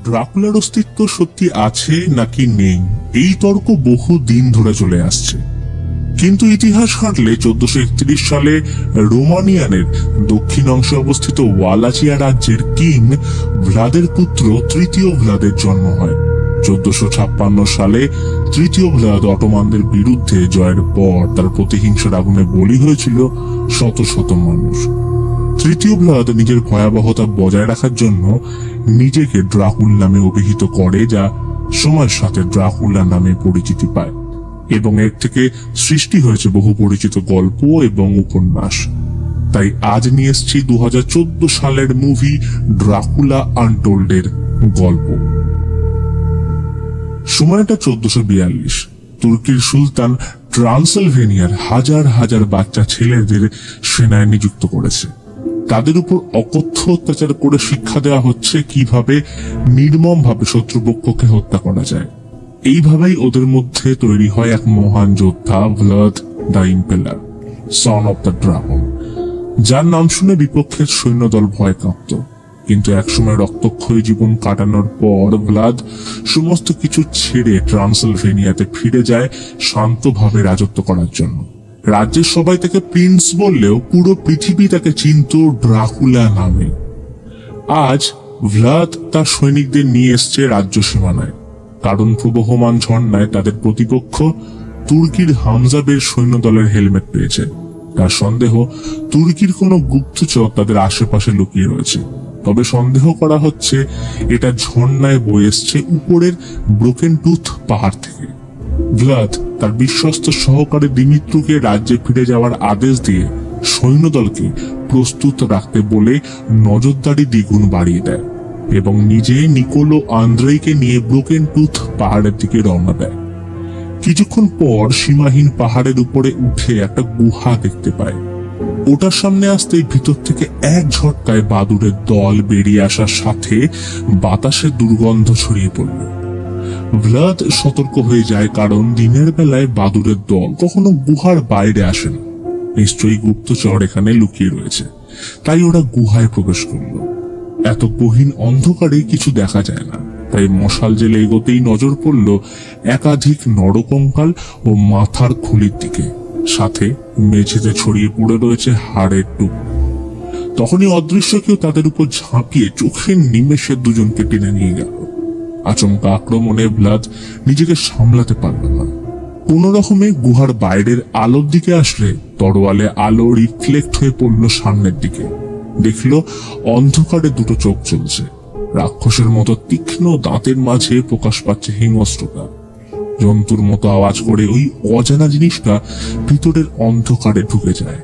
ড্রাকুলার অস্তিত্ব সত্যি আছে নাকি নেই এই তর্ক বহু দিন ধরে চলে আসছে, কিন্তু ইতিহাস ঘাঁটলে 1431 সালে রোমানিয়ানের দক্ষিণ অংশে অবস্থিত ওয়ালাচিয়া রাজ্যের কিং ভ্লাদের পুত্র তৃতীয় ভ্লাদের জন্ম হয়। 1456 সালে তৃতীয় ভ্লাদ অটোমানদের বিরুদ্ধে জয়ের পর তার প্রতিহিংসার আগুনে বলি হয়েছিল শত শত মানুষ। তৃতীয় ভ্লাদ নিজের ভয়াবহতা বজায় রাখার জন্য নিজেকে ড্রাকুল নামে অভিহিত করে, যা সময়ের সাথে ড্রাকুলা নামে পরিচিতি পায় এবং এর থেকে সৃষ্টি হয়েছে বহু পরিচিত গল্প এবং উপন্যাস। তাই আজ নিয়ে এসেছি 2014 সালের মুভি ড্রাকুলা আনটোল্ড এর গল্প। সময়টা 1442। তুর্কির সুলতান ট্রান্সিলভেনিয়ার হাজার হাজার বাচ্চা ছেলেদের সেনায় নিযুক্ত করেছে। তাদের উপর অকথ্য অত্যাচার করে শিক্ষা দেওয়া হচ্ছে কিভাবে নির্মম ভাবে শত্রুপক্ষকে হত্যা করা যায়। এইভাবেই ওদের মধ্যে তৈরি হয় এক মহান যোদ্ধা, Vlad the impeller, son of the dragon, যার নাম শুনে বিপক্ষের সৈন্যদল ভয় কাঁপত। কিন্তু একসময় রক্তক্ষয়ী জীবন কাটানোর পর ভ্লাদ সমস্ত কিছু ছেড়ে ট্রান্সিলভেনিয়াতে ফিরে যায় শান্তভাবে রাজত্ব করার জন্য। রাজ্যের সবাই তাকে প্রিন্স বললেও পুরো পৃথিবী তাকে চিনত ড্রাকুলা নামে। আজ ভ্লাদ তার সৈনিকদের নিয়ে এসছে রাজ্য সীমানায়, কারণ প্রবহমান ঝর্ণায় তাদের প্রতিপক্ষ তুর্কির হামজাবের সৈন্যদলের হেলমেট পেয়েছে। তার সন্দেহ তুর্কির কোনো গুপ্তচর তাদের আশেপাশে লুকিয়ে রয়েছে। তবে সন্দেহ করা হচ্ছে এটা ঝর্ণায় বয়ে এসছে উপরের ব্রোকেন টুথ পাহাড় থেকে। ভ্লাদ তার বিশ্বস্ত সহকারী দিমিত্রুকে রাজ্যে ফিরে যাওয়ার আদেশ দিয়ে সৈন্যদলকে প্রস্তুত রাখতে বলে নজরদারি দ্বিগুণ বাড়িয়ে দেয় এবং নিজে নিকোলো আন্দ্রেইকে নিয়ে ব্রোকেন টুথ পাহাড়ের দিকে রওনা দেয়। কিছুক্ষণ পর সীমাহীন পাহাড়ের উপরে উঠে একটা গুহা দেখতে পায়। ওটার সামনে আসতেই ভিতর থেকে এক ঝটকায় বাদুড়ের দল বেরিয়ে আসার সাথে বাতাসের দুর্গন্ধ ছড়িয়ে পড়ল। ভ্লাদ সতর্ক হয়ে যায়, কারণ দিনের বেলায় বাদুড়ের দল কখনো গুহার বাইরে আসে না। নিশ্চয়ই গুপ্তচর এখানে লুকিয়ে রয়েছে, তাই ওরা গুহায় প্রবেশ করল। এত গহীন অন্ধকারে কিছু দেখা যায় না, তাই মশাল জেলে এগোতেই নজর পড়ল একাধিক নরকঙ্কাল ও মাথার খুলির দিকে, সাথে মেঝেতে ছড়িয়ে পড়ে রয়েছে হাড়ের টুকরো। তখনই অদৃশ্য কেউ তাদের উপর ঝাঁপিয়ে চোখের নিমেষে দুজনকে টেনে নিয়ে গেল। আচমকা আক্রমণে ভ্লাদ নিজেকে সামলাতে পারল না। কোন রকমে গুহার বাইরের আলোর দিকে আসলে তরোয়ালে আলো রিফ্লেক্ট হয়ে পড়ল সামনের দিকে। দেখল অন্ধকারে দুটো চোখ চলছে। রাক্ষসের মতো তীক্ষ্ণ দাঁতের মাঝে প্রকাশ পাচ্ছে হিংস্রতা। জন্তুর মতো আওয়াজ করে ওই অজানা জিনিসটা ভিতরের অন্ধকারে ঢুকে যায়।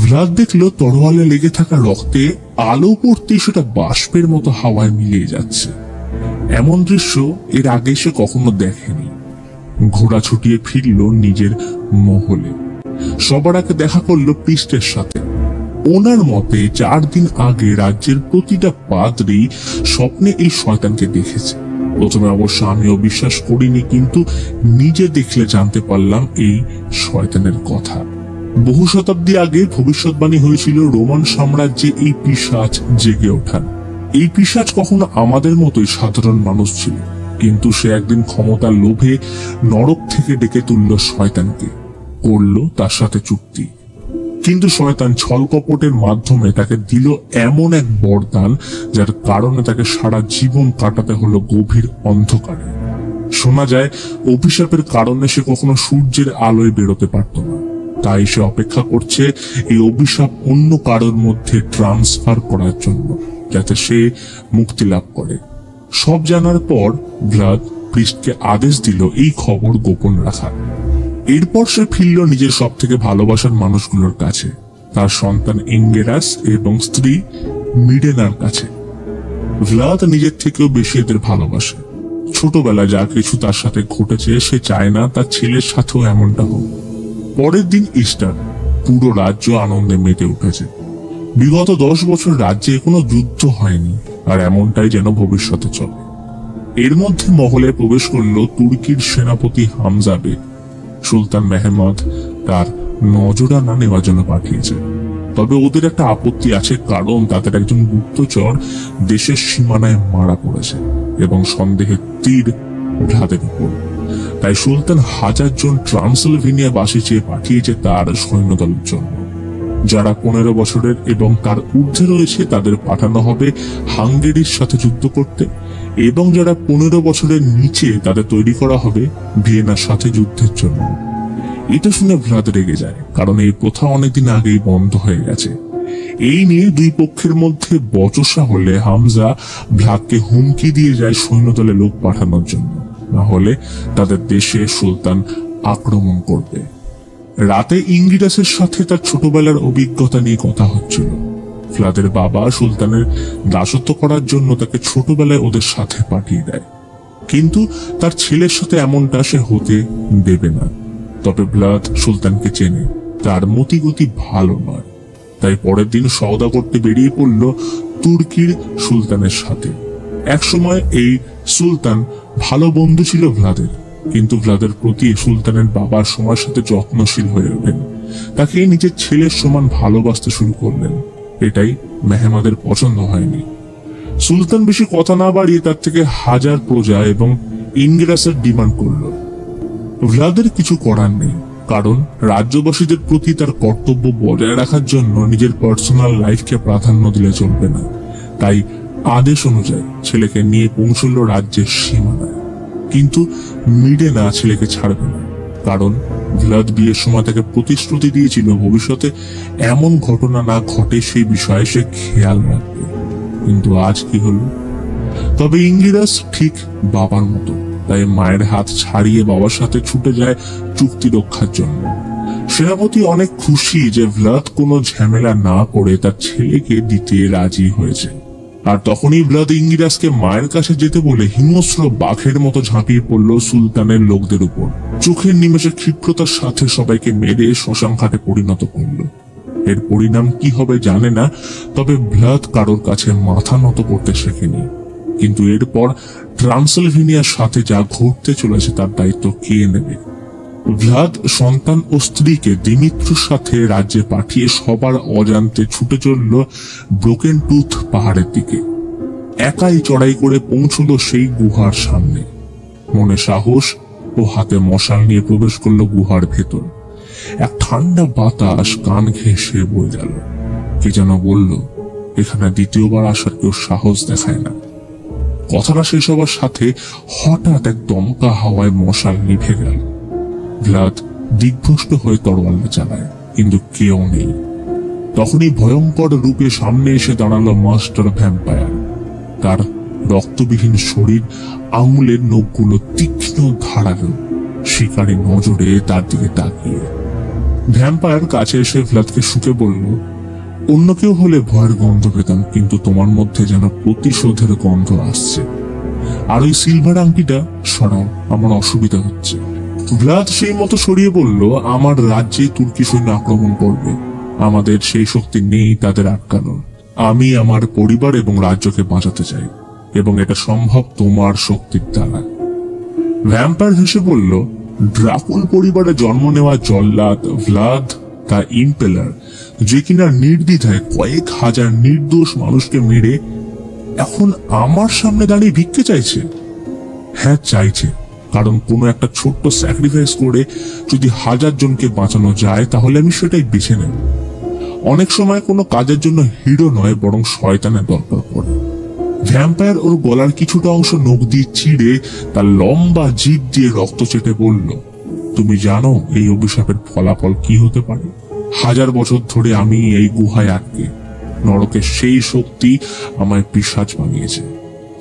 ভ্লাদ দেখল তরোয়ালে লেগে থাকা রক্তে আলো পড়তেই সেটা বাষ্পের মতো হাওয়ায় মিলিয়ে যাচ্ছে। এমন দৃশ্য এর আগে সে কখনো দেখেনি। ঘোড়া ছুটিয়ে ফিরল নিজের মহলে। সবার আগে দেখা করলো প্রিস্টের সাথে। ওনার মতে 4 দিন আগে রাজ্যের প্রতিটা পাদ্রী স্বপ্নে এই শয়তানকে দেখেছে। প্রথমে অবশ্য আমিও বিশ্বাস করিনি, কিন্তু নিজে দেখলে জানতে পারলাম এই শয়তানের কথা। বহু শতাব্দী আগে ভবিষ্যৎবাণী হয়েছিল রোমান সাম্রাজ্যে এই পিশাচ জেগে ওঠার। এই পিশাচ কখনো আমাদের মতোই সাধারণ মানুষ ছিল, কিন্তু সে একদিন ক্ষমতার লোভে নরক থেকে ডেকে তুলল শয়তানকে, করল তার সাথে চুক্তি। কিন্তু শয়তান ছলকপটের মাধ্যমে তাকে দিল এমন এক বরদান, যার কারণে তাকে সারা জীবন কাটাতে হলো গভীর অন্ধকারে। শোনা যায় অভিশাপের কারণে সে কখনো সূর্যের আলোয় বেরোতে পারত না, তাই সে অপেক্ষা করছে এই অভিশাপ অন্য কারোর মধ্যে ট্রান্সফার করার জন্য, যাতে সে মুক্তি লাভ করে। সব জানার পর ভ্লাদ প্রিস্টকে আদেশ দিল এই খবর গোপন রাখার। এরপর সে ফিরল নিজের সব থেকে ভালোবাসার মানুষগুলোর কাছে, তার সন্তান এঙ্গেরাস এবং স্ত্রী মিডেনার কাছে। ভ্লাদ নিজের থেকেও বেশি এদের ভালোবাসে। ছোটবেলায় যা কিছু তার সাথে ঘটেছে সে চায় না তার ছেলের সাথেও এমনটা হোক। পরের দিন ইস্টার। পুরো রাজ্য আনন্দে মেতে উঠেছে। বিগত 10 বছর রাজ্যে কোনো যুদ্ধ হয়নি, আর এমনটাই যেন ভবিষ্যতে চলে। এর মধ্যে মহলে প্রবেশ করল তুর্কির সেনাপতি হামজাবে। সুলতান মেহমুদ তার নজরানা নেওয়ার জন্য পাঠিয়েছে। তবে ওদের একটা আপত্তি আছে, কারণ তাদের একজন গুপ্তচর দেশের সীমানায় মারা পড়েছে। এবং সন্দেহের তীর ভ্লাদের উপর। তাই সুলতান 1000 জন ট্রান্সিলভেনিয়া বাসী চেয়ে পাঠিয়েছে তার সৈন্যদলের জন্য। যারা 15 বছরের এবং তার ঊর্ধ্বে রয়েছে তাদের পাঠানো হবে হাঙ্গেরির সাথে যুদ্ধ করতে, এবং যারা 15 বছরের নিচে তাদের তৈরি করা হবে ভিয়েনার সাথে যুদ্ধের জন্য। এটা শুনে ভ্লাদ রেগে যায়, কারণ এই প্রথা অনেকদিন আগেই বন্ধ হয়ে গেছে। এই নিয়ে দুই পক্ষের মধ্যে বচসা হলে হামজা ভ্লাদকে হুমকি দিয়ে যায় সৈন্যদলে লোক পাঠানোর জন্য, না হলে তাদের দেশে সুলতান আক্রমণ করবে। রাতে ইংগিরাসের সাথে তার ছোটবেলার অভিজ্ঞতা নিয়ে কথা হচ্ছিল। ভ্লাদের বাবা সুলতানের দাসত্ব করার জন্য তাকে ছোটবেলায় ওদের সাথে পাঠিয়ে দেয়, কিন্তু তার ছেলের সাথে এমনটা সে হতে দেবে না। তবে ভ্লাদ সুলতানকে চেনে, তার মতিগতি ভালো নয়। তাই পরের দিন সওদা করতে বেরিয়ে পড়ল তুর্কির সুলতানের সাথে। একসময় এই সুলতান ভালো বন্ধু ছিল ভ্লাদের, কিন্তু ভ্লাদের প্রতি সুলতানের বাবা সময়ের সাথে যত্নশীল হয়ে ওঠেন, তাকে নিজের ছেলের সমান ভালোবাসতে শুরু করলেন। এটাই মেহমাদের পছন্দ হয়নি। সুলতান বেশি কথা না বাড়িয়ে তার থেকে 1000 প্রজা এবং ইংগিরাসের ডিমান্ড করল। ভ্লাদের কিছু করার নেই, কারণ রাজ্যবাসীদের প্রতি তার কর্তব্য বজায় রাখার জন্য নিজের পার্সোনাল লাইফকে প্রাধান্য দিলে চলবে না। তাই আদেশ অনুযায়ী ছেলেকে নিয়ে পৌঁছল রাজ্যের সীমানায়, কিন্তু মিডে না ছেলেকে ছাড়বে না, কারণ ভ্লাদ বিয়ের সময় তাকে প্রতিশ্রুতি দিয়েছিল ভবিষ্যতে এমন ঘটনা না ঘটে সেই বিষয়ে সে খেয়াল রাখবে। কিন্তু আজ কি হলো? তবে ইংগিরাস ঠিক বাবার মতো, তাই মায়ের হাত ছাড়িয়ে বাবার সাথে ছুটে যায় চুক্তি রক্ষার জন্য। সেনাপতি অনেক খুশি যে ভ্লাদ কোনো ঝামেলা না করে তার ছেলেকে দিতে রাজি হয়েছে। আর তখনই ভ্লাদ ইংগিরাসকে মায়ের কাছে যেতে বলে হিংস্র বাঘের মতো ঝাঁপিয়ে পড়ল সুলতানের লোকদের উপর। চোখের নিমেষে ক্ষিপ্রতার সাথে সবাইকে মেরে শ্মশান ঘাটে পরিণত করল। এর পরিণাম কি হবে জানে না, তবে ভ্লাদ কারোর কাছে মাথা নত করতে শেখেনি। কিন্তু এরপর ট্রান্সিলভেনিয়ার সাথে যা ঘটতে চলেছে তার দায়িত্ব কে নেবে? ভ্লাদ সন্তান ও স্ত্রীকে দিমিত্রুর সাথে রাজ্যে পাঠিয়ে সবার অজান্তে ছুটে চলল ব্রোকেন টুথ পাহাড়ের দিকে। একাই চড়াই করে পৌঁছল সেই গুহার সামনে। মনে সাহস ও হাতে মশাল নিয়ে প্রবেশ করলো গুহার ভেতর। এক ঠান্ডা বাতাস কান ঘেঁষে বয়ে গেল। কে যেন বলল, এখানে দ্বিতীয়বার আসার কেউ সাহস দেখায় না। কথাটা শেষ হবার সাথে হঠাৎ এক দমকা হাওয়ায় মশাল নিভে গেল। ভ্লাদ দিগ্ভ্রষ্ট হয়ে তরোয়াল চালায়, কিন্তু কেউ নেই। তখনই ভয়ঙ্কর রূপে সামনে এসে দাঁড়ালো মাস্টার ভ্যাম্পায়ার। তার রক্তবিহীন শরীর, আঙুলের নখগুলো তীক্ষ্ণ ধারালো, শিকারী নজরে তার দিকে তাকিয়ে। ভ্যাম্পায়ার কাছে এসে ভ্লাদকে শুকে বলল, অন্য কেউ হলে ভয়ের গন্ধ পেতাম, কিন্তু তোমার মধ্যে যেন প্রতিশোধের গন্ধ আসছে। আর ওই সিলভার আংটিটা সরাও, আমার অসুবিধা হচ্ছে। ভ্লাদ সেই মতো সরিয়ে বলল, আমার রাজ্যে তুর্কি সৈন্য আক্রমণ করবে, আমাদের সেই শক্তি নেই তাদের আটকানোর। আমি আমার পরিবার এবং রাজ্যকে বাঁচাতে চাই, এবং এটা সম্ভব তোমার শক্তির দ্বারা। ভ্যাম্পায়ার হেসে বলল, ড্রাকুল পরিবারে জন্ম নেওয়া জল্লাদ ভ্লাদ তা ইম্পেলার, যে কিনা নির্দ্বিধায় কয়েক হাজার নির্দোষ মানুষকে মেরে এখন আমার সামনে দাঁড়িয়ে ভিক্ষে চাইছে। হ্যাঁ, চাইছে, কারণ কোনো একটা ছোট্ট স্যাক্রিফাইস করে যদি 1000 জনকে বাঁচানো যায় তাহলে আমি সেটাই বেছে নেব। অনেক সময় কোনো কাজের জন্য হিরো নয়, বরং শয়তানের দরকার পড়ে। ভ্যাম্পায়ার ওর গলার কিছুটা অংশ নখ দিয়ে চিড়ে তার লম্বা জিভ দিয়ে রক্ত চেটে বলল, তুমি জানো এই অভিশাপের ফলাফল কি হতে পারে? 1000 বছর ধরে আমি এই গুহায় আটকে, নরকের সেই শক্তি আমায় পিশাচ বানিয়েছে।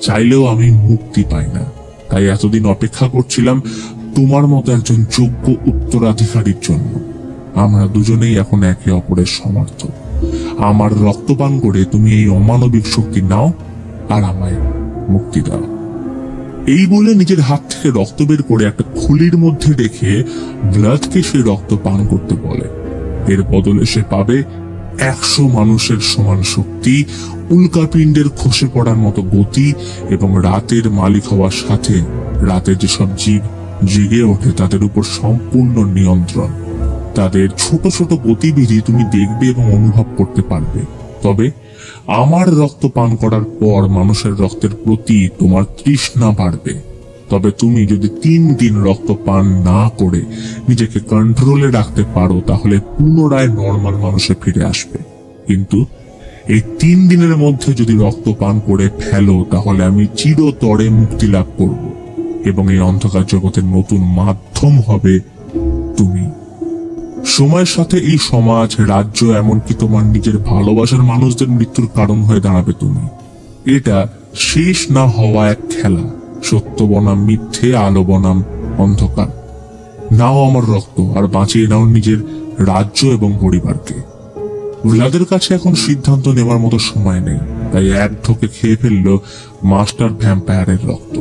চাইলেও আমি মুক্তি পাই না। তাই এতদিন অপেক্ষা করছিলাম তোমার মতো একজন যোগ্য উত্তরাধিকারীর জন্য। আমরা দুজনেই এখন একে অপরের সমর্থক। আমার রক্তপান করে তুমি এই অমানবিক শক্তি নাও আর আমায় মুক্তি দাও। এই বলে নিজের হাত থেকে রক্ত বের করে একটা খুলির মধ্যে রেখে ভ্লাদকে সেই রক্ত পান করতে বলে। এর বদলে সে পাবে 100 মানুষের সমান শক্তি, উল্কাপিণ্ডের খসে পড়ার মতো গতি, এবং রাতের মালিক হওয়ার সাথে রাতের যেসব জীব জেগে ওঠে তাদের উপর সম্পূর্ণ নিয়ন্ত্রণ। তাদের ছোট ছোট গতিবিধি তুমি দেখবে এবং অনুভব করতে পারবে। তবে আমার রক্ত পান করার পর মানুষের রক্তের প্রতি তোমার তৃষ্ণা বাড়বে। তবে তুমি যদি 3 দিন রক্ত পান না করে নিজেকে কন্ট্রোলে রাখতে পারো তাহলে পুনরায় নর্মাল মানুষে ফিরে আসবে। কিন্তু এই 3 দিনের মধ্যে যদি রক্ত পান করে ফেলো তাহলে আমি চিরতরে মুক্তি লাভ করব এবং এই অন্ধকার জগতের নতুন মাধ্যম হবে তুমি। সময়ের সাথে এই সমাজ, রাজ্য, এমনকি তোমার নিজের ভালোবাসার মানুষদের মৃত্যুর কারণ হয়ে দাঁড়াবে তুমি। এটা শেষ না হওয়া এক খেলা, সত্য বনাম মিথ্যে, আলো বনাম অন্ধকার। নাও আমার রক্ত আর বাঁচিয়ে নাও নিজের রাজ্য এবং পরিবারকে। ভ্লাদের কাছে এখন সিদ্ধান্ত নেওয়ার মতো সময় নেই, তাই এক ঢোকে খেয়ে ফেললো মাস্টার ভ্যাম্পায়ারের রক্ত।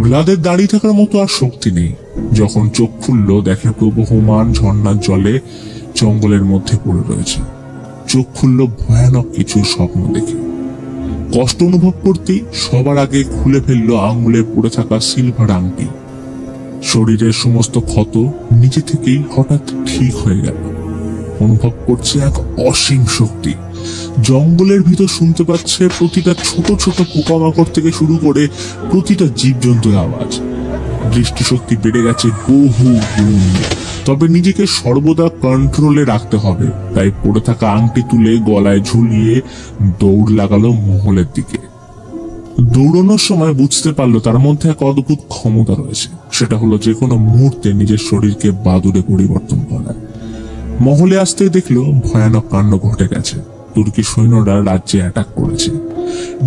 ভ্লাদের দাঁড়িয়ে থাকার মতো আর শক্তি নেই। যখন চোখ খুললো দেখে প্রবহমান ঝর্ণার জলে জঙ্গলের মধ্যে পড়ে রয়েছে। চোখ খুললো ভয়ানক কিছু স্বপ্ন দেখে। কষ্ট অনুভব করতেই সবার আগে খুলে ফেললো আঙুলে পড়ে থাকা সিলভার আংটি। শরীরের সমস্ত ক্ষত নিজে থেকেই হঠাৎ ঠিক হয়ে গেল। অনুভব করছে এক অসীম শক্তি। জঙ্গলের ভিতর শুনতে পাচ্ছে প্রতিটা ছোট ছোট পোকামাকড় থেকে শুরু করে প্রতিটা জীবজন্তুর আওয়াজ। দৃষ্টিশক্তি বেড়ে গেছে বহু গুণ। তবে নিজেকে সর্বদা কন্ট্রোলে রাখতে হবে, তাই পড়ে থাকা আংটি তুলে গলায় ঝুলিয়ে দৌড় লাগালো মহলের দিকে। দৌড়ানোর সময় বুঝতে পারলো তার মধ্যে এক অদ্ভুত ক্ষমতা রয়েছে। সেটা হলো যে কোনো মুহূর্তে নিজের শরীরকে বাদুড়ে পরিবর্তন করা। মহলে আসতে দেখলো ভয়ানক কাণ্ড ঘটে গেছে। তুর্কি সৈন্যরা রাজ্যে অ্যাটাক করেছে।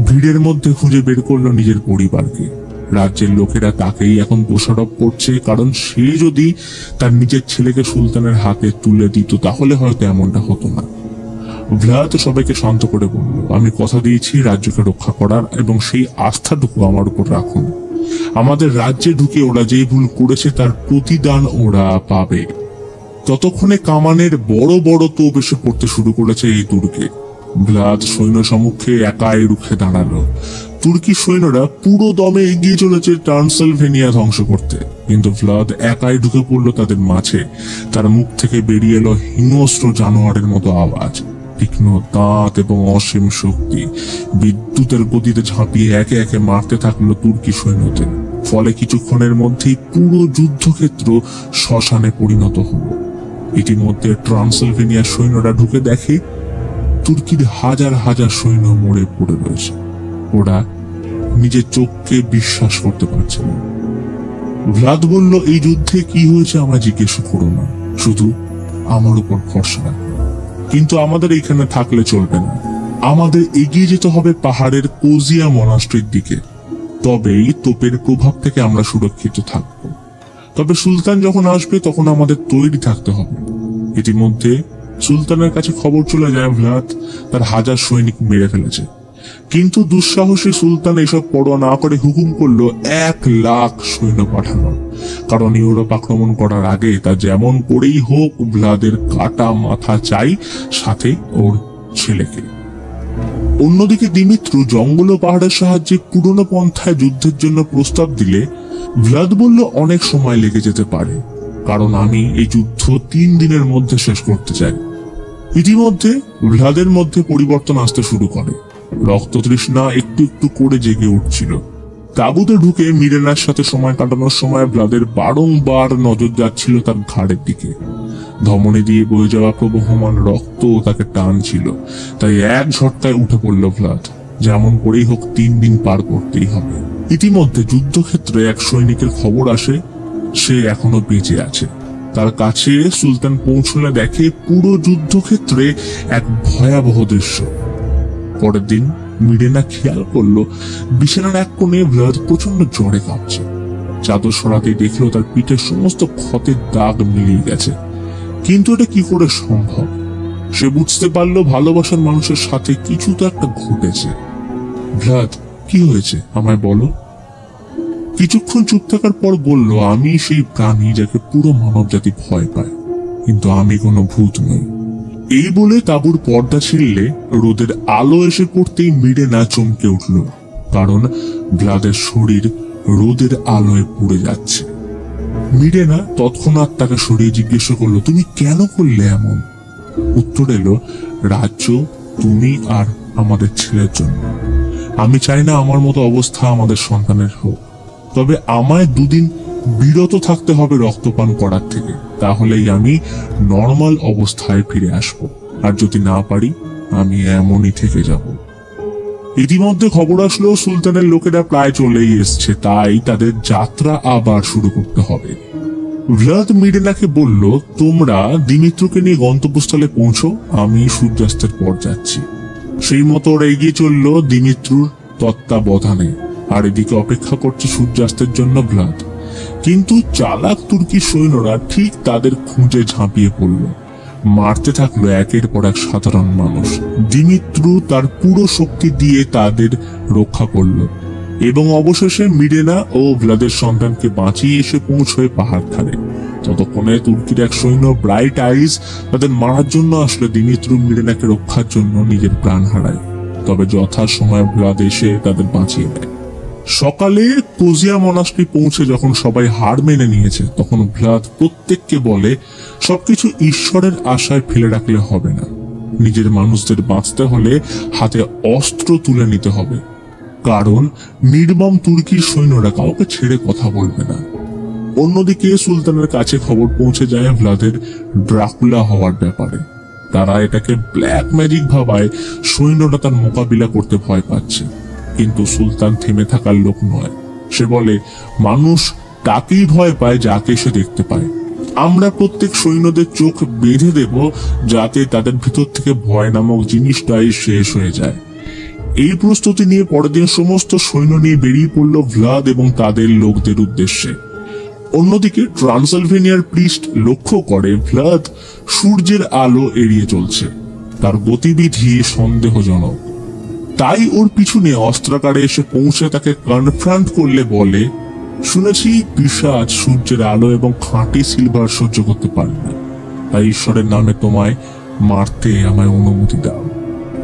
ভিড়ের মধ্যে খুঁজে বের করলো নিজের পরিবারকে। রাজ্যের লোকেরা তাকেই এখন দোষারোপ করছে, কারণ সে যদি তার নিজের ছেলেকে সুলতানের হাতে তুলে দিত তাহলে হয়তো এমনটা হতো না। ভ্লাদ সবাইকে শান্ত করে বলল, আমি কথা দিয়েছি রাজ্যকে রক্ষা করার, এবং সেই আস্থাটুকু আমার উপর রাখুন। আমাদের রাজ্যে ঢুকে ওরা যেই ভুল করেছে তার প্রতিদান ওরা পাবে। ততক্ষণে কামানের বড় বড় তোপ এসে পড়তে শুরু করেছে এই তুর্কে। ভ্লাদ সৈন্য সম্মুখে একাই রুখে দাঁড়ালো। তুর্কি সৈন্যরা পুরো দমে এগিয়ে চলেছে ট্রান্সিলভেনিয়া ধ্বংস করতে, কিন্তু ভ্লাদ একাই ঢুকে পড়লো তাদের মাঝে। তার মুখ থেকে বেরিয়ে এলো হিংস্র জানোয়ারের মতো আওয়াজ, তীক্ষ্ণ দাঁত এবং অসীম শক্তি। বিদ্যুতের গতিতে ঝাঁপিয়ে একে একে মারতে থাকলো তুর্কি সৈন্যদের। ফলে কিছুক্ষণের মধ্যেই পুরো যুদ্ধক্ষেত্র শ্মশানে পরিণত হলো। ইতিমধ্যে ট্রান্সিলভেনিয়ার সৈন্যরা ঢুকে দেখে তুর্কির হাজার হাজার সৈন্য মরে পড়ে রয়েছে। ওরা নিজের চোখকে বিশ্বাস করতে পারছে না। ভ্লাদ বলল, এই যুদ্ধে কি হয়েছে আমরা জিজ্ঞেস করো না, শুধু আমার উপর ভরসা রাখো। কিন্তু আমাদের এখানে থাকলে চলবে না, আমাদের এগিয়ে যেতে হবে পাহাড়ের কোজিয়া মনাস্ট্রির দিকে। তবেই তোপের প্রভাব থেকে আমরা সুরক্ষিত থাকব। তবে সুলতান যখন আসবে তখন আমাদের তৈরি থাকতে হবে। ইতিমধ্যে সুলতানের কাছে খবর চলে যায় ভ্লাদ তার 1000 সৈনিক মেরে ফেলেছে। কিন্তু দুঃসাহসী সুলতান এসব পরোয়া না করে হুকুম করলো 1 লাখ সৈন্য পাঠানোর, কারণ ইউরোপ আক্রমণ করার আগে তা যেমন করেই হোক ভ্লাদের কাটা মাথা চাই, সাথে ওর ছেলেকে। অন্যদিকে দিমিত্রু জঙ্গল ও পাহাড়ের সাহায্যে পুরনো পন্থায় যুদ্ধের জন্য প্রস্তাব দিলে ভ্লাদ বলল, অনেক সময় লেগে যেতে পারে, কারণ আমি এই যুদ্ধ 3 দিনের মধ্যে শেষ করতে চাই। ইতিমধ্যে ভ্লাদের মধ্যে পরিবর্তন আসতে শুরু করে। রক্ত তৃষ্ণা একটু একটু করে জেগে উঠছিল। তাঁবুতে ঢুকে মিরেনার সাথে সময় কাটানোর সময় ভ্লাদের বারংবার নজর যাচ্ছিল তার ঘাড়ের দিকে। ধমনী দিয়ে বয়ে যাওয়া প্রবহমান রক্ত তাকে টানছিল, তাই এক ঝটকায় উঠে পড়ল ভ্লাদ। যেমন করেই হোক 3 দিন পার করতেই হবে। ইতিমধ্যে যুদ্ধক্ষেত্রে এক সৈনিকের খবর আসে সে এখনো বেঁচে আছে। তার কাছে সুলতান পৌঁছলে দেখে পুরো যুদ্ধক্ষেত্রে এক ভয়াবহ দৃশ্য। পরের দিন মিরেনা খেয়াল করলো বিছানার এক কোণে ভ্লাদ প্রচন্ড জ্বরে কাঁপছে। চাদর সরাতেই দেখলো তার পিঠের সমস্ত ক্ষতের দাগ মিলিয়ে গেছে। কিন্তু এটা কি করে সম্ভব? সে বুঝতে পারলো ভালোবাসার মানুষের সাথে কিছু তো একটা ঘটেছে। ভ্লাদ, কি হয়েছে আমায় বলো। কিছুক্ষণ চুপ থাকার পর বলল, আমি সেই প্রাণী যাকে পুরো মানব জাতি ভয় পায়, কিন্তু আমি কোনো ভূত নই। এই বলে তাঁবুর পর্দা ছিঁড়লে রোদের আলো এসে পড়তেই মিরেনা চমকে উঠল, কারণ ভ্লাদের শরীর রোদের আলোয় পুড়ে যাচ্ছে। মিরেনা তৎক্ষণাৎ তাকে সরিয়ে জিজ্ঞেস করলো, তুমি কেন করলে এমন? উত্তর এলো, রাজ্য, তুমি আর আমাদের ছেলের জন্য। আমি চাই না আমার মতো অবস্থা আমাদের সন্তানের হোক, তবে আমায় দুদিন বিরত থাকতে হবে রক্তপান করার থেকে, তাহলেই আমি নর্মাল অবস্থায় ফিরে আসব। আর যদি না পারি, আমি এমনই থেকে যাব। ইতিমধ্যে খবর আসলো সুলতানের লোকেরা প্রায় চলেই এসছে, তাই তাদের যাত্রা আবার শুরু করতে হবে। ভ্লাদ মিরেনাকে বলল, তোমরা দিমিত্রকে নিয়ে গন্তব্যস্থলে পৌঁছো, আমি সূর্যাস্তের পর যাচ্ছি। সেই মতো ওরা এগিয়ে চলল দিমিত্রুর তত্ত্বাবধানে, আর এদিকে অপেক্ষা করছে সূর্যাস্তের জন্য ভ্লাদ। কিন্তু চালাক তুর্কি সৈন্যরা ঠিক তাদের খুঁজে ঝাঁপিয়ে পড়ল, মারতে থাকলো একের পর এক সাধারণ মানুষ। দিমিত্রু তার পুরো শক্তি দিয়ে তাদের রক্ষা করল এবং অবশেষে মিরেনা ও ভ্লাদের সন্তানকে বাঁচিয়ে এসে পৌঁছয় পাহাড় ধারে। ততক্ষণে তুর্কির এক সৈন্য ব্রাইট আইজ তাদের মারার জন্য আসলে দিমিত্রু মিরেনাকে রক্ষার জন্য নিজের প্রাণ হারায়, তবে যথা সময় ভ্লাদ এসে তাদের বাঁচিয়ে নেয়। সকালে কোজিয়া মনাস্ট্রি পৌঁছে যখন সবাই হার মেনে নিয়েছে, তখন ভ্লাদ প্রত্যেককে বলে, সবকিছু ঈশ্বরের আশায় ফেলে রাখলে হবে না। নিজের মানুষদের বাঁচতে হলে হাতে অস্ত্র তুলে নিতে হবে, কারণ নির্মম তুর্কির সৈন্যরা কাউকে ছেড়ে কথা বলবে না। অন্যদিকে সুলতানের কাছে খবর পৌঁছে যায় ভ্লাদের ড্রাকুলা হওয়ার ব্যাপারে। তারা এটাকে ব্ল্যাক ম্যাজিক ভাবায় সৈন্যরা তার মোকাবিলা করতে ভয় পাচ্ছে। কিন্তু সুলতান থেমে থাকার লোক নয়। সে বলে, মানুষ তাকেই ভয় পায় যাকে সে দেখতে পায়। আমরা প্রত্যেক সৈন্যদের চোখ বেঁধে দেব, যাতে তাদের ভিতর থেকে ভয় নামক জিনিসটাই শেষ হয়ে যায়। এই প্রস্তুতি নিয়ে পরের দিন সমস্ত সৈন্য নিয়ে বেরিয়ে পড়ল ভ্লাদ এবং তাদের লোকদের উদ্দেশ্যে। অন্যদিকে ট্রান্সলভেনিয়ার প্রিস্ট লক্ষ্য করে ভ্লাদ সূর্যের আলো এড়িয়ে চলছে, তার গতিবিধি সন্দেহজনক। তাই ওর পিছনে অস্ত্রাগারে এসে পৌঁছে তাকে কনফ্রন্ট করলে বলে, শুনেছি পিশাচ সূর্যের আলো এবং খাঁটি সিলভার সহ্য করতে পারে না, তাই ঈশ্বরের নামে তোমায় মারতে আমায় অনুমতি দাও।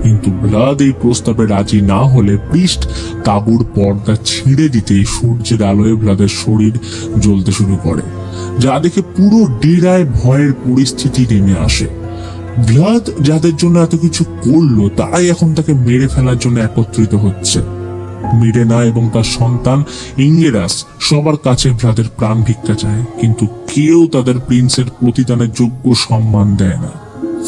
কিন্তু ভ্লাদ এই প্রস্তাবে রাজি না হলে প্রিস্ট তাঁবুর পর্দা ছিঁড়ে দিতেই সূর্যের আলোয় ভ্লাদের শরীর জ্বলতে শুরু করে, যা দেখে পুরো ডেরায় ভয়ের পরিস্থিতি নেমে আসে। ভ্লাদ যাদের জন্য এত কিছু করলো, তারাই এখন তাকে মেরে ফেলার জন্য একত্রিত হচ্ছে। মিরেনা এবং তার সন্তান ইঙ্গেরাস সবার কাছে ভ্লাদের প্রাণ ভিক্ষা চায়, কিন্তু কেউ তাদের প্রিন্সের প্রতিদানের যোগ্য সম্মান দেয় না।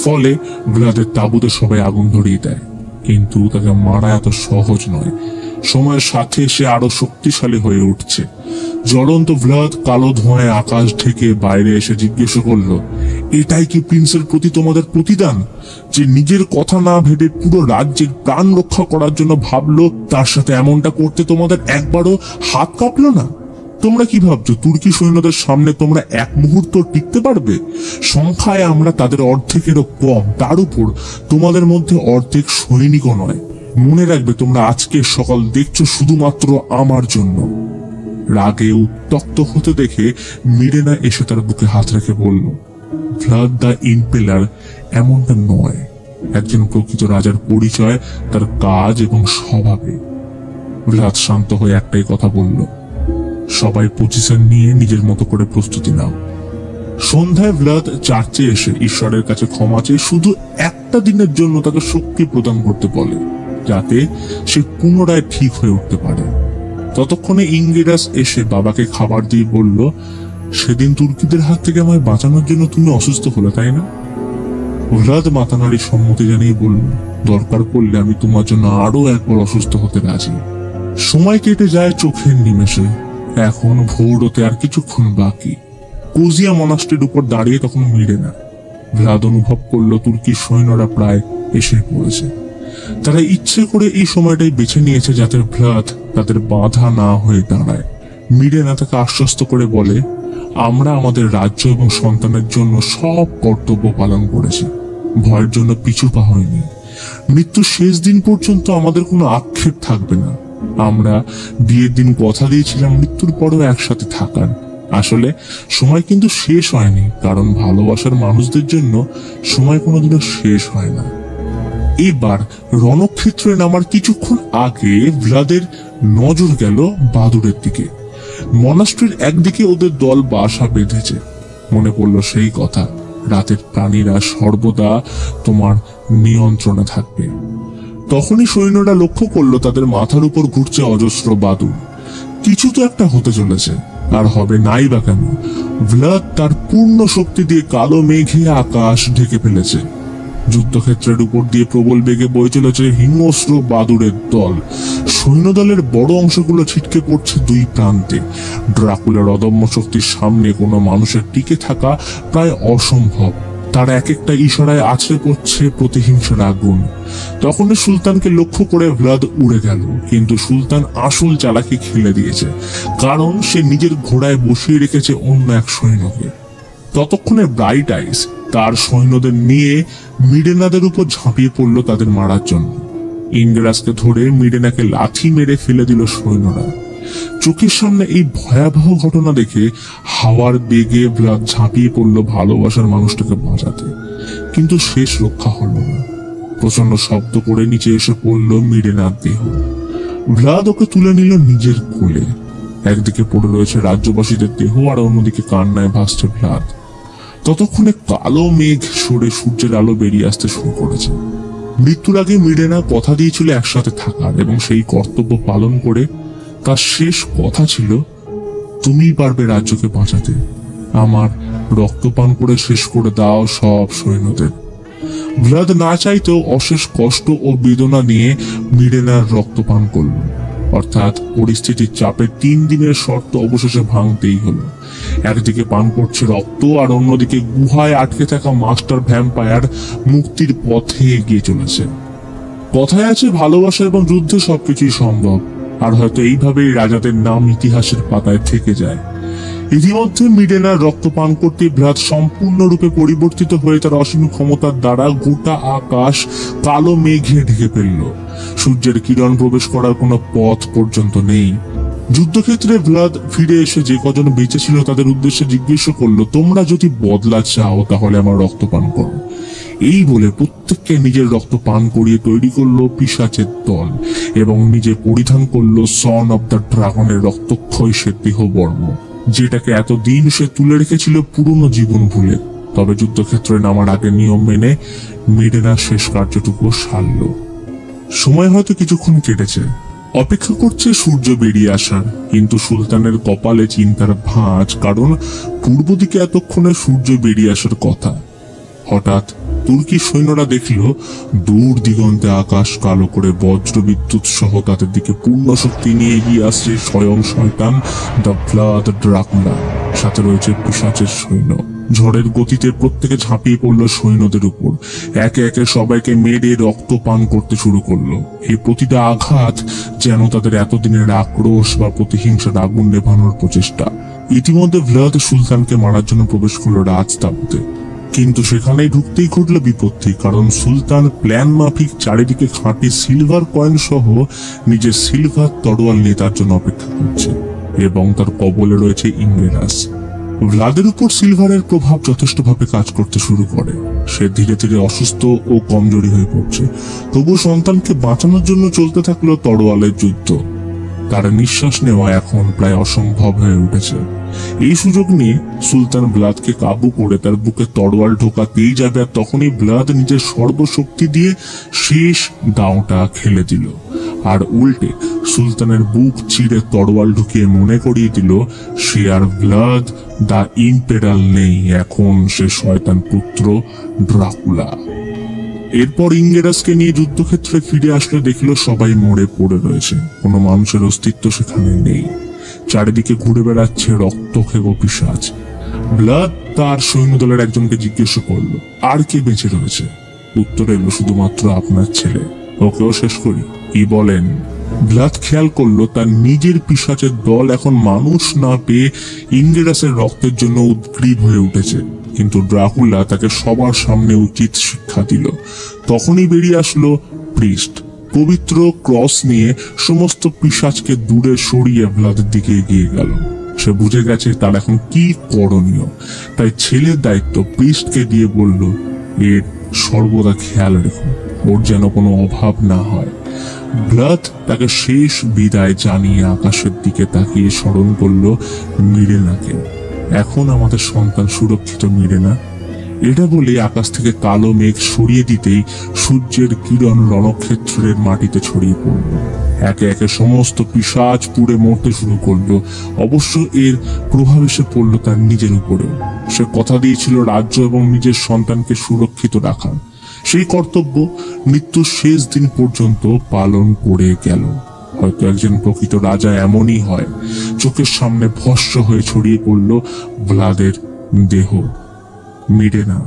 ফলে ভ্লাদের তাঁবুতে সবাই আগুন ধরিয়ে দেয়, কিন্তু তাকে মারা এত সহজ নয়। সময়ের সাথে সে আরো শক্তিশালী হয়ে উঠছে। জ্বলন্ত ভ্লাদ কালো ধোঁয়ায় আকাশ ঢেকে বাইরে এসে জিজ্ঞেস করলো, এটাই কি প্রিন্সের প্রতি তোমাদের প্রতিদান? যে নিজের কথা না ভেবে পুরো রাজ্যের প্রাণ রক্ষা করার জন্য ভাবলো, তার সাথে এমনটা করতে তোমাদের একবারও হাত কাঁপলো না? তোমরা কি ভাবছো তুর্কি সৈন্যদের সামনে তোমরা এক মুহূর্ত টিকতে পারবে? সংখ্যায় আমরা তাদের অর্ধেকেরও কম, তার উপর তোমাদের মধ্যে অর্ধেক সৈনিকও নয়। মনে রাখবে, তোমরা আজকে সকাল দেখছো শুধুমাত্র আমার জন্য। রাগে উত্তক্ত হতে দেখে মিরেনা এসে তার বুকে হাত রেখে বলল, ভ্লাদ দ্য ইম্পেলার এমনটা নয়। একজন প্রকৃত রাজার পরিচয় তার কাজ এবং স্বভাবে। ভ্লাদ শান্ত হয়ে একটাই কথা বলল, সবাই পজিশন নিয়ে নিজের মতো করে প্রস্তুতি নাও। সন্ধ্যায় ভ্লাদ চার্চে এসে ঈশ্বরের কাছে ক্ষমা চেয়ে শুধু একটা দিনের জন্য তাকে শক্তি প্রদান করতে বলে, যাতে সে পুনরায় ঠিক হয়ে উঠতে পারে। ততক্ষণে ইঙ্গেরাস এসে বাবাকে খাবার দিয়ে বলল, সেদিন তুর্কিদের হাত থেকে আমায় বাঁচানোর জন্য তুমি অসুস্থ হলে, তাই না? ভ্লাদ মাথা নাড়ি সম্মতি জানিয়ে বলল, দরকার পড়লে আমি তোমার জন্য আরো একবার অসুস্থ হতে রাজি। সময় কেটে যায় চোখের নিমেষে। এখন ভোর হতে আর কিছুক্ষণ বাকি। কোজিয়া মনাস্ট্রির উপর দাঁড়িয়ে তখন মিরেনা। ভ্লাদ অনুভব করলো তুর্কি সৈন্যরা প্রায় এসে পড়েছে। তারা ইচ্ছে করে এই সময়টাই বেছে নিয়েছে যাতে ভ্লাদ তাদের বাধা না হয়ে দাঁড়ায়। মিরেনা তাকে আশ্বস্ত করে বলে, আমরা আমাদের রাজ্য এবং সন্তানের জন্য সব কর্তব্য পালন করেছি, ভয়ের জন্য পিছু পা হয়নি। মৃত্যুর শেষ দিন পর্যন্ত আমাদের কোনো আক্ষেপ থাকবে না। আমরা বিয়ের দিন কথা দিয়েছিলাম মৃত্যুর পরও একসাথে থাকার। আসলে সময় কিন্তু শেষ হয়নি, কারণ ভালোবাসার মানুষদের জন্য সময় কোনোদিনও শেষ হয় না। এবার রণক্ষেত্রে নামার কিছুক্ষণ আগে ভ্লাদের নজর গেল বাদুড়ের দিকে। মনাস্ট্রির একদিকে ওদের দল বাসা বেঁধেছে। মনে পড়ল সেই কথা, রাতের প্রাণীরা সর্বদা তোমার নিয়ন্ত্রণে থাকবে। তখনই সৈন্যরা লক্ষ্য করলো তাদের মাথার উপর ঘুরছে অজস্র বাদুড়। কিছু তো একটা হতে চলেছে, আর হবে নাই বা কেন। ভ্লাদ তার পূর্ণ শক্তি দিয়ে কালো মেঘে আকাশ ঢেকে ফেলেছে। যুদ্ধক্ষেত্রের উপর দিয়ে প্রবল বেগে বয়ে চলেছে হিংস্র বাদুড়ের দল। সৈন্যদলের বড় অংশগুলো ছিটকে পড়ছে দুই প্রান্তে। ড্রাকুলার অদম্য শক্তির সামনে কোনো মানুষের টিকে থাকা প্রায় অসম্ভব। তার এক একটা ইশারায় আছড়ে পড়ছে প্রতিহিংসার আগুন। তখনই সুলতানকে লক্ষ্য করে ভ্লাদ উড়ে গেল, কিন্তু সুলতান আসল চালাকি খেলে দিয়েছে, কারণ সে নিজের ঘোড়ায় বসিয়ে রেখেছে অন্য এক সৈন্যকে। ততক্ষণে ব্রাইট আইস তার সৈন্যদের নিয়ে মিডেনাদের উপর ঝাঁপিয়ে পড়ল তাদের মারার জন্য। ইংরেজকে ধরে মিডেনাকে লাথি মেরে ফেলে দিল সৈন্যরা। চোখের সামনে এই ভয়াবহ ঘটনা দেখে হাওয়ার বেগে ভ্লাদ ঝাঁপিয়ে পড়ল ভালোবাসার মানুষটাকে বাঁচাতে, কিন্তু শেষ রক্ষা হলো না। প্রচন্ড শব্দ করে নিচে এসে পড়ল মিডেনার দেহ। ভ্লাদ ওকে তুলে নিল নিজের কোলে। একদিকে পড়ে রয়েছে রাজ্যবাসীদের দেহ, আর অন্যদিকে কান্নায় ভাসছে ভ্লাদ। ততক্ষণে কালো মেঘ সরে সূর্যের আলো বেরিয়ে আসতে শুরু করেছে। মৃত্যুর আগে মিডেনা কথা দিয়েছিল একসাথে থাকার, এবং সেই কর্তব্য পালন করে তার শেষ কথা ছিল, তুমিই পারবে রাজ্যকে বাঁচাতে, আমার রক্তপান করে শেষ করে দাও সব সৈন্যদের। ভ্লাদ না চাইতেও অশেষ কষ্ট ও বেদনা নিয়ে মিডেনার রক্তপান করল। অর্থাৎ পরিস্থিতির চাপে 3 দিনের শর্ত অবশেষে ভাঙতেই হলো। একদিকে পান করছে রক্ত, আর অন্যদিকে গুহায় আটকে থাকা মাস্টার ভ্যাম্পায়ার মুক্তির পথে এগিয়ে চলেছে। কথায় আছে, ভালোবাসা এবং যুদ্ধে সবকিছুই সম্ভব, আর হয়তো এইভাবেই রাজাদের নাম ইতিহাসের পাতায় থেকে যায়। ইতিমধ্যে মিডেনার রক্ত পান করতে ভ্লাদ সম্পূর্ণরূপে পরিবর্তিত হয়ে তার অসীম ক্ষমতার দ্বারা গোটা আকাশ কালো মেঘে ঢেকে ফেলল। সূর্যের কিরণ প্রবেশ করার কোনো পথ পর্যন্ত নেই। যুদ্ধক্ষেত্রে ভ্লাদ ফিরে এসে যে কজন বেঁচে ছিল তাদের উদ্দেশ্যে জিজ্ঞেস করলো, তোমরা যদি বদলা চাও তাহলে আমার রক্ত পান করো। এই বলে প্রত্যেককে নিজের রক্ত পান করিয়ে তৈরি করলো পিশাচের দল, এবং নিজে পরিধান করলো সন অব দ্য ড্রাগনের রক্তক্ষয়ী সে দেহবর্ম, যেটাকে এতদিন সে তুলে রেখেছিল পুরনো জীবন ভুলে। তবে যুদ্ধক্ষেত্রে নামার আগে নিয়ম মেনে মিডেনার শেষ কার্যটুকু সারল। সময় হয়তো কিছুক্ষণ কেটেছে, অপেক্ষা করছে সূর্য বেরিয়ে আসার, কিন্তু সুলতানের কপালে চিন্তার ভাঁজ, কারণ পূর্ব দিকে এতক্ষণে সূর্য বেরিয়ে আসার কথা। হঠাৎ তুর্কি সৈন্যরা দেখল দূর দিগন্তে আকাশ কালো করে বজ্র বিদ্যুৎ সহ তাদের দিকে পূর্ণ শক্তি নিয়ে এগিয়ে আসছে স্বয়ং শয়তান দ্য ব্লাড ড্রাকুলা। সাথে রয়েছে পিশাচের সৈন্য। ঝড়ের গতিতে প্রত্যেকে ঝাঁপিয়ে পড়লো সৈন্যদের উপর, একে একে সবাইকে মেরে রক্ত পান করতে শুরু করলো। এই প্রতিটা আঘাত যেন তাদের এতদিনের আক্রোশ বা প্রতিহিংসার আগুন নেভানোর প্রচেষ্টা। ইতিমধ্যে ভ্লাদ সুলতানকে মারার জন্য প্রবেশ করলো রাজতাবুতে, কিন্তু সেখানেই ঢুকতেই ঘটল বিপত্তি, কারণ সুলতান প্ল্যান মাফিক চারিদিকে খাঁটি সিলভার কয়েন সহ নিজের সিলভার তরোয়াল নিয়ে তার জন্য অপেক্ষা করছে, এবং তার কবলে রয়েছে ইংরেজ। ভ্লাদের উপর সিলভারের প্রভাব যথেষ্টভাবে কাজ করতে শুরু করে। সে ধীরে ধীরে অসুস্থ ও কমজোরি হয়ে পড়ছে। তবু সন্তানকে বাঁচানোর জন্য চলতে থাকলো তরোয়ালের যুদ্ধ। তার নিঃশ্বাস নেওয়া এখন প্রায় অসম্ভব হয়ে উঠেছে। এই সুযোগ নিয়ে সুলতান ভ্লাদকে কাবু করে তার বুকে তরোয়াল ঢোকাতেই যাবে, আর তখনই ভ্লাদ নিজের সর্বশক্তি দিয়ে শেষ দাঁওটা খেলে দিল, আর উল্টে সুলতানের বুক চিরে তরোয়াল ঢুকিয়ে মনে করিয়ে দিল সে আর ভ্লাদ দা ইম্পেরাল নেই, এখন সে শয়তান পুত্র ড্রাকুলা। এরপর ইংরেজকে নিয়ে যুদ্ধক্ষেত্রে ফিরে আসলে দেখল সবাই মরে পড়ে রয়েছে, কোনো মানুষের অস্তিত্ব সেখানে নেই। চারিদিকে ঘুরে বেড়াচ্ছে রক্তক্ষেকো পিশাচ। ব্লাড তার সৈন্যদলের একজনকে জিজ্ঞেস করলো, আর কে বেঁচে রয়েছে? উত্তর এলো, শুধুমাত্র আপনার ছেলে, ওকেও শেষ করি, কি বলেন? ব্লাড খেয়াল করলো তার নিজের পিশাচের দল এখন মানুষ না পেয়ে ইংরেজের রক্তের জন্য উদ্গ্রীব হয়ে উঠেছে, কিন্তু ড্রাকুলা তাকে সবার সামনে উচিত শিক্ষা দিল। তখনই বেরিয়ে আসলো প্রিস্ট, পবিত্র ক্রস নিয়ে সমস্ত পিশাচকে দূরে সরিয়ে ভ্লাদের দিকে এগিয়ে গেল। সে বুঝে গেছে তার এখন কি করণীয়, তাই ছেলের দায়িত্ব প্রিস্টকে দিয়ে বলল, এর সর্বদা খেয়াল রেখো, ওর যেন কোনো অভাব না হয়। ব্লাড তাকে শেষ বিদায় জানিয়ে আকাশের দিকে তাকিয়ে স্মরণ করল মিরেনাকে। এখন আমাদের সন্তান সুরক্ষিত মিরেনা, এটা বলে আকাশ থেকে কালো মেঘ সরিয়ে দিতেই সূর্যের কিরণ রণক্ষেত্রের মাটিতে ছড়িয়ে পড়ল। একে একে সমস্ত পিশাচ পুড়ে মরতে শুরু করলো। অবশ্য এর প্রভাব এসে পড়লো তার নিজের উপরেও। সে কথা দিয়েছিল রাজ্য এবং নিজের সন্তানকে সুরক্ষিত রাখার। সেই কর্তব্য মৃত্যুর শেষ দিন পর্যন্ত পালন করে গেল। হয়তো একজন প্রকৃত রাজা এমনই হয়। চোখের সামনে ভস্ম হয়ে ছড়িয়ে পড়ল ভ্লাদের দেহ। মিডেনা,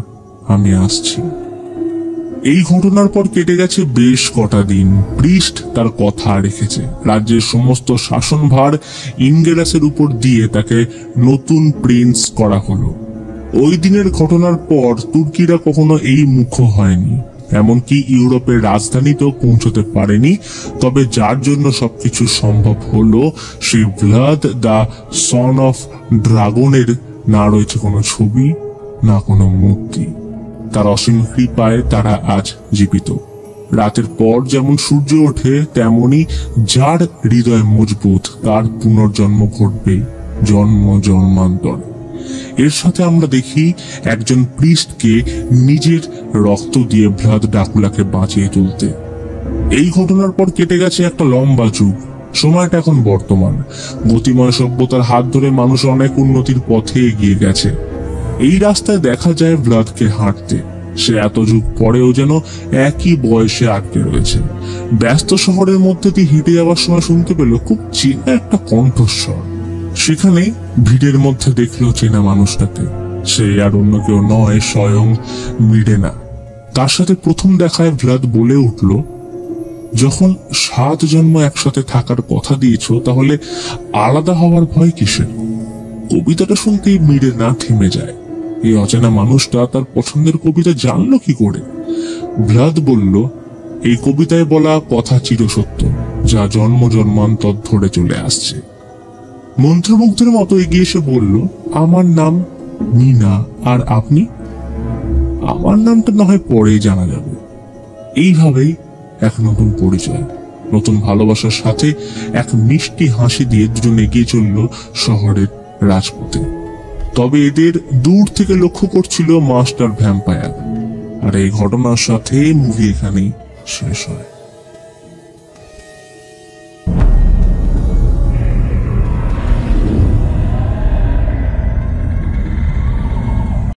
আমি আসছি। এই ঘটনার পর কেটে গেছে বেশ কটা দিন। প্রিস্ট তার কথা রেখেছে। রাজ্যের সমস্ত শাসনভার ইনগেরাসের উপর দিয়ে তাকে নতুন প্রিন্স করা হলো। ওই দিনের ঘটনার পর তুর্কিরা কখনো এই মুখ হয়নি, এমনকি ইউরোপের রাজধানীতেও পৌঁছতে পারেনি। তবে যার জন্য সবকিছু সম্ভব হলো, সেই ভ্লাদ দ্য সন অফ ড্রাগনের না রয়েছে কোনো ছবি, না কোনো মূর্তি। তার অসীম কৃপায় তারা আজ জীবিত। রাতের পর যেমন সূর্য ওঠে, তেমনি যার হৃদয় মজবুত তার পুনর্জন্ম ঘটবে জন্ম জন্মান্তর। এর সাথে আমরা দেখি একজন প্রিস্টকে নিজের রক্ত দিয়ে ভ্লাদ ড্রাকুলাকে বাঁচিয়ে তুলতে। এই ঘটনার পর কেটে গেছে একটা লম্বা যুগ। সময়টা এখন বর্তমান। গতিময় সভ্যতার হাত ধরে মানুষ অনেক উন্নতির পথে এগিয়ে গেছে। এই রাস্তায় দেখা যায় ভ্লাদকে হাঁটতে। সে এত যুগ পরেও যেন একই বয়সে আটকে রয়েছে। ব্যস্ত শহরের মধ্যে দিয়ে হেঁটে যাওয়ার সময় শুনতে পেল খুব চেনা একটা কণ্ঠস্বর। সেখানে ভিড়ের মধ্যে দেখলো চেনা মানুষটাকে। সে আর অন্য কেউ নয়, স্বয়ং মিডেনা। তার সাথে প্রথম দেখায় ভ্লাদ বলে উঠল, যখন 7 জন্ম একসাথে থাকার কথা দিয়েছ, তাহলে আলাদা হওয়ার ভয় কিসের? কবিতাটা শুনতেই মিডেনা থেমে যায়। এই অচেনা মানুষটা তার পছন্দের কবিতা জানলো কি করে? ভ্লাদ বলল, এই কবিতায় বলা কথা চিরসত্য, যা জন্ম জন্মান্তর ধরে চলে আসছে। মন্ত্রমুগ্ধের মতো এগিয়ে এসে বলল, আমার নাম মিনা, আর আপনি? আমার নামটা না হয় পরেই জানা যাবে। এইভাবেই এক নতুন পরিচয়, নতুন ভালোবাসার সাথে এক মিষ্টি হাসি দিয়ে দুজন এগিয়ে চলল শহরের রাজপথে। তবে এদের দূর থেকে লক্ষ্য করছিল মাস্টার ভ্যাম্পায়ার। আর এই ঘটনার সাথে মুভি এখানেই শেষ হয়।